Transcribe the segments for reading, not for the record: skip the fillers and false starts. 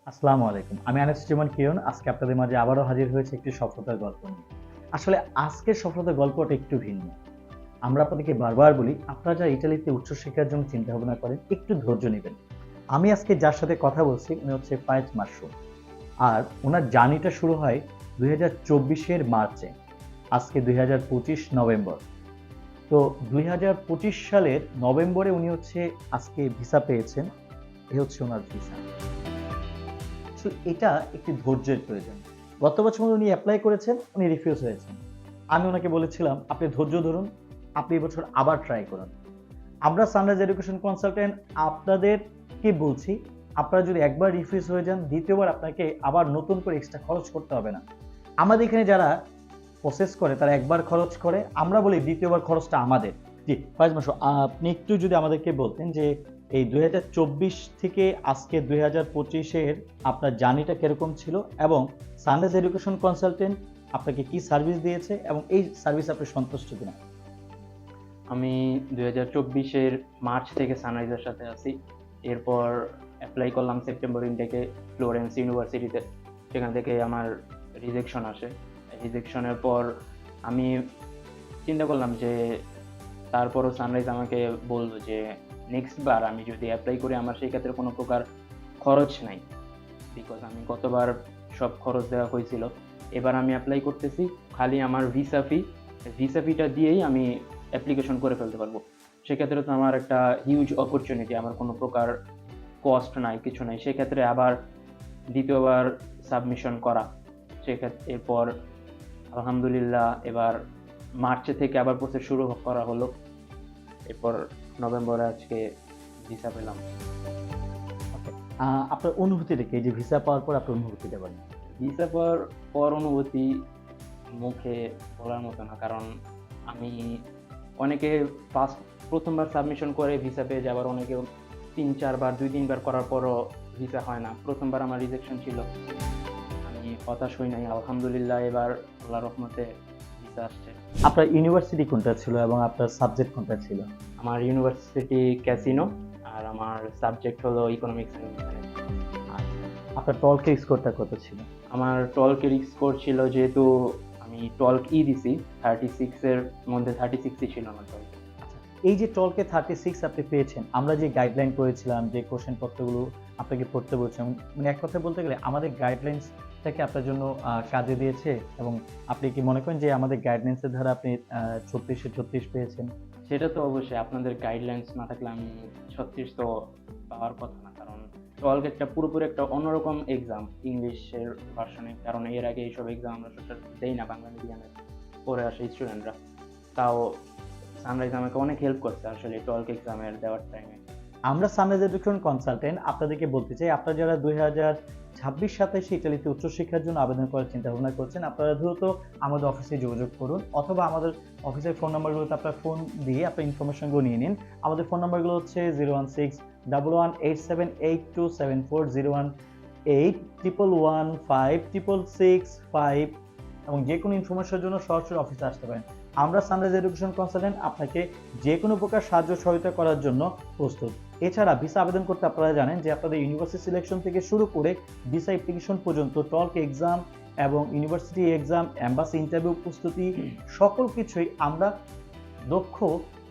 আসসালামু আলাইকুম। আমি আনিসুজ্জামান কিরণ। আজকে আপনাদের মাঝে আবারও হাজির হয়েছে একটি সফলতার গল্প নিয়ে। আসলে আজকের সফলতার গল্পটা একটু ভিন্ন। আমরা আপনাদেরকে বারবার বলি, আপনারা যারা ইতালিতে উচ্চশিক্ষার জন্য চিন্তাভাবনা করেন, একটু ধৈর্য নিবেন। আমি আজকে যার সাথে কথা বলছি, উনি হচ্ছে ফায়েজ মাসরুম। আর উনার জার্নিটা শুরু হয় ২০২৪ এর মার্চে। আজকে ২০২৫ নভেম্বর। তো ২০২৫ সালের নভেম্বরে উনি হচ্ছে আজকে ভিসা পেয়েছেন। এ হচ্ছে উনার ভিসা। আসলে এটা একটি ধৈর্যের প্রয়োজন। গত বছর উনি এপ্লাই করেছেন, উনি রিফিউজ হয়েছেন। আমি ওনাকে বলেছিলাম, "আপনি ধৈর্য ধরুন, আপনি এবছর আবার ট্রাই করুন।" আমরা সানরাইজ এডুকেশন কনসালটেন্ট আপনাদেরকে বলছি, আপনারা যদি একবার রিফিউজ হয়ে যান, দ্বিতীয়বার আপনাকে আবার নতুন করে এক্সট্রা খরচ করতে হবে না। আমাদের এখানে যারা প্রসেস করে তারা একবার খরচ করে, আমরা বলি দ্বিতীয়বার খরচটা আমাদের। জি, ফায়েজ মাসুদ, আপনি একটু যদি আমাদেরকে বলতেন যে এই ২০২৪ থেকে আজকে ২০২৫ এর আপনার জার্নিটা কিরকম ছিল এবং সানরাইজ এডুকেশন কনসালটেন্ট আপনাকে কি সার্ভিস দিয়েছে এবং এই সার্ভিস আপনি সন্তুষ্ট কিনা? আমি ২০২৪-এর মার্চ থেকে সানরাইজের সাথে আছি। এরপর অ্যাপ্লাই করলাম সেপ্টেম্বর ইনটেকে ফ্লোরেন্স ইউনিভার্সিটিতে। সেখান থেকে আমার রিজেকশন আসে। রিজেকশনের পর আমি চিন্তা করলাম যে তারপরও সানরাইজ আমাকে বলল যে নেক্সট বার আমি যদি অ্যাপ্লাই করি আমার সেই ক্ষেত্রে কোনো প্রকার খরচ নাই। বিকজ আমি গতবার সব খরচ দেওয়া হয়েছিল। এবার আমি অ্যাপ্লাই করতেছি, খালি আমার ভিসা ফিটা দিয়েই আমি অ্যাপ্লিকেশন করে ফেলতে পারবো। সেক্ষেত্রে তো আমার একটা হিউজ অপরচুনিটি, আমার কোনো প্রকার কস্ট নাই, কিছু নাই। সেক্ষেত্রে আবার দ্বিতীয়বার সাবমিশন করা। সেক্ষেত্রে এরপর আলহামদুলিল্লাহ এবার মার্চে থেকে আবার প্রসেস শুরু করা হলো। এরপর নভেম্বরে আজকে ভিসা পেলাম। ওকে। আপনার অনুভূতিটা কি? এই যে ভিসা পাওয়ার পর আপনার অনুভূতিটা বলেন। ভিসা পাওয়ার পর অনুভূতি মুখে বলার মতো না, কারণ আমি অনেকে প্রথমবার সাবমিশন করে ভিসা পেয়ে যায়, আবার অনেকে ৩-৪ বার ২-৩ বার করার পরও ভিসা হয় না। প্রথমবার আমার রিজেকশন ছিল, আমি হতাশ হই নাই। আলহামদুলিল্লাহ এবার আল্লাহর রহমতে ভিসা আসছে। আপনার ইউনিভার্সিটি কোনটা ছিল এবং আপনার সাবজেক্ট কোনটা ছিল? আমার ইউনিভার্সিটি ক্যাসিনো, আর আমার সাবজেক্ট হলো ইকোনমিক্স অ্যান্ড ম্যানেজমেন্ট। আপনার টলকের স্কোরটা কত ছিল? আমার টলকের স্কোর ছিল, যেহেতু আমি টলক দিছি, 36 এর মধ্যে 36ই ছিল আমার টলক। এই যে টলকে 36 আপনি পেয়েছেন, আমরা যে গাইডলাইন করেছিলাম, যে কোশ্চেন পত্রগুলো আপনাকে পড়তে বলছিলাম, মানে এক কথায় বলতে গেলে আমাদের গাইডলাইন্সটাকে আপনার জন্য কাজে দিয়েছে এবং আপনি কি মনে করেন যে আমাদের গাইডলাইন্সের দ্বারা আপনি 36 এ 36 পেয়েছেন? সেটা তো অবশ্যই, আপনাদের গাইডলাইন্স না থাকলে আমি 36 তো পাওয়ার কথা না, কারণ টলক একটা পুরোপুরি একটা অন্যরকম এক্সাম ইংলিশের ভার্সনে। কারণ এর আগে এইসব এক্সাম আমরা সচরাচর দেই না বাংলা মিডিয়ামে পড়ে আসে স্টুডেন্টরা। তাও সানরাইজ আমাকে অনেক হেল্প করছে আসলে টলক এক্সামের দেওয়ার টাইমে। আমরা সানরাইজ এডুকেশন কনসালটেন্ট আপনাদেরকে বলতে চাই, আপনারা যারা 2026-27 ইতালিতে উচ্চশিক্ষার জন্য আবেদন করার চিন্তা ভাবনা করছেন, আপনারা দ্রুত আমাদের অফিসে যোগাযোগ করুন অথবা আমাদের অফিসের ফোন নাম্বারগুলোতে আপনার ফোন দিয়ে আপনার ইনফরমেশনগুলো নিয়ে নিন। আমাদের ফোন নাম্বারগুলো হচ্ছে 016-11878274, 018-115-66665 এবং যে কোনো ইনফরমেশনের জন্য সরাসরি অফিসে আসতে পারেন। আমরা সানরাইজ এডুকেশন কনসালটেন্ট আপনাকে যে কোনো প্রকার সাহায্য সহায়তা করার জন্য প্রস্তুত। এছাড়া ভিসা আবেদন করতে আপনারা জানেন যে আপনাদের ইউনিভার্সিটি সিলেকশন থেকে শুরু করে ভিসা অ্যাপ্লিকেশন পর্যন্ত টলক এক্সাম এবং ইউনিভার্সিটি এক্সাম, এম্বাসি ইন্টারভিউ প্রস্তুতি সকল কিছুই আমরা দক্ষ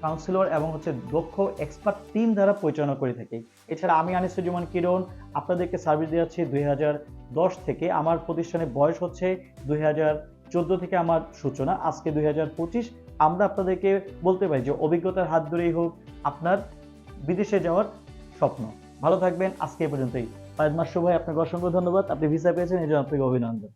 কাউন্সিলর এবং দক্ষ এক্সপার্ট টিম দ্বারা পরিচালনা করে থাকি। এছাড়া আমি আনিসুজ্জামান কিরণ আপনাদেরকে সার্ভিস দিয়ে যাচ্ছি 2010 থেকে। আমার প্রতিষ্ঠানের বয়স হচ্ছে 2014 থেকে আমার সূচনা, আজকে 2025। আমরা আপনাদেরকে বলতে পারি যে অভিজ্ঞতার হাত ধরেই হোক আপনার বিদেশে যাওয়ার স্বপ্ন। ভালো থাকবেন, আজকে এই পর্যন্তই। ফায়েজ মাসরুম ভাই, আপনাকে অসংখ্য ধন্যবাদ। আপনি ভিসা পেয়েছেন, এই জন্য আপনাকে অভিনন্দন।